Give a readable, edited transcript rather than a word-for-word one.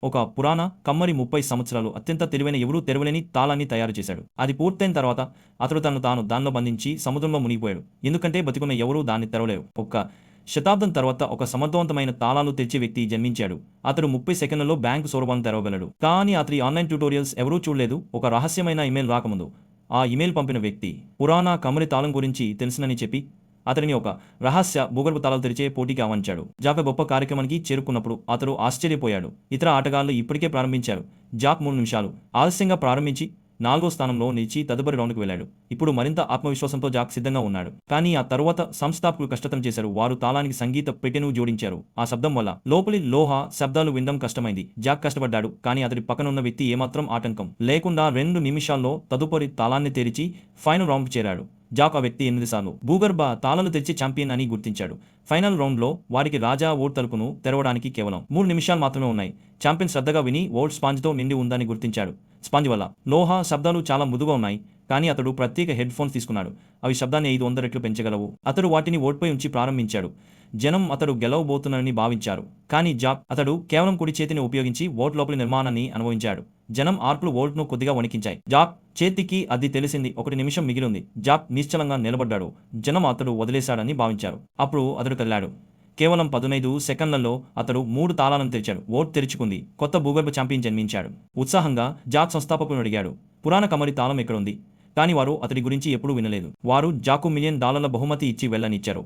ఒక పురాణ కమ్మరి 30 సంవత్సరాలు అత్యంత తెలివైన ఎవరూ తెరవలేని తాళాన్ని తయారు చేశాడు. అది పూర్తయిన తర్వాత అతడు తనను తాను దానిలో బంధించి సముద్రంలో మునిగిపోయాడు. ఎందుకంటే బతికున్న ఎవరూ దాన్ని తెరవలేరు. ఒక శతాబ్దం తర్వాత ఒక సమర్థవంతమైన తాళాలు తెరిచే వ్యక్తి జన్మించాడు. అతడు 30 సెకన్లలో బ్యాంకు సొరబాను తెరవగలడు. కానీ అతడి ఆన్లైన్ ట్యుటోరియల్స్ ఎవరూ చూడలేదు. ఒక రహస్యమైన ఇమెయిల్ రాకముందు ఆ ఇమెయిల్ పంపిన వ్యక్తి పురాణ కమ్మరి తాళం గురించి తెలుసునని చెప్పి అతడిని ఒక రహస్య భూగర్భ తాళాలు తెరిచే పోటీకి ఆహ్వానించాడు. జాక్ గొప్ప కార్యక్రమానికి చేరుకున్నప్పుడు అతడు ఆశ్చర్యపోయాడు. ఇతర ఆటగాళ్లు ఇప్పటికే ప్రారంభించారు. జాక్ 3 నిమిషాలు ఆలస్యంగా ప్రారంభించి 4వ స్థానంలో నిలిచి తదుపరి రౌండ్కు వెళ్లాడు. ఇప్పుడు మరింత ఆత్మవిశ్వాసంతో జాక్ సిద్ధంగా ఉన్నాడు. కానీ ఆ తరువాత సంస్థాపకులు కష్టతరం చేశారు. వారు తాళానికి సంగీత పెట్టెను జోడించారు. ఆ శబ్దం వల్ల లోపలి లోహ శబ్దాలు వినడం కష్టమైంది. జాక్ కష్టపడ్డాడు, కానీ అతడి పక్కనున్న వ్యక్తి ఏమాత్రం ఆటంకం లేకుండా 2 నిమిషాల్లో తదుపరి తాళాన్ని తెరిచి ఫైనల్ రౌండ్కు చేరాడు. జాక్ ఆ వ్యక్తి 8 సార్లు భూగర్భ తాళాలు తెరిచే ఛాంపియన్ అని గుర్తించాడు. ఫైనల్ రౌండ్లో వారికి రాజా ఓట్ తలుపును తెరవడానికి కేవలం 3 నిమిషాలు మాత్రమే ఉన్నాయి. ఛాంపియన్ శ్రద్ధగా విని ఓట్ స్పాంజ్తో నిండి ఉందని గుర్తించాడు. స్పాంజ్ వల్ల లోహ శబ్దాలు చాలా మృదుగా ఉన్నాయి, కానీ అతడు ప్రత్యేక హెడ్ ఫోన్స్ తీసుకున్నాడు. అవి శబ్దాన్ని 500 రెట్లు పెంచగలవు. అతడు వాటిని ఓట్పై ఉంచి ప్రారంభించాడు. జనం అతడు గెలవబోతున్నాడని భావించారు, కానీ జాక్ అతడు కేవలం కుడి చేతిని ఉపయోగించి ఓట్ లోపలి నిర్మాణాన్ని అనుభవించాడు. జనం ఆర్పులు ఓట్ను కొద్దిగా వణికించాయి. జాక్ చేతికి అది తెలిసింది. 1 నిమిషం మిగిలింది. జాక్ నిశ్చలంగా నిలబడ్డాడు. జనం అతడు వదిలేశాడని భావించారు. అప్పుడు అతడు కదిలాడు. కేవలం 15 సెకన్లలో అతడు 3 తాళాలను తెరిచాడు. ఓట్ తెరుచుకుంది. కొత్త భూగర్భ ఛాంపియన్ జన్మించాడు. ఉత్సాహంగా జాక్ సంస్థాపకులను అడిగాడు, పురాణ కమ్మరి తాళం ఎక్కడుంది? కానీ వారు అతడి గురించి ఎప్పుడూ వినలేదు. వారు జాకు $1 మిలియన్ బహుమతి ఇచ్చి వెళ్ళనిచ్చారు.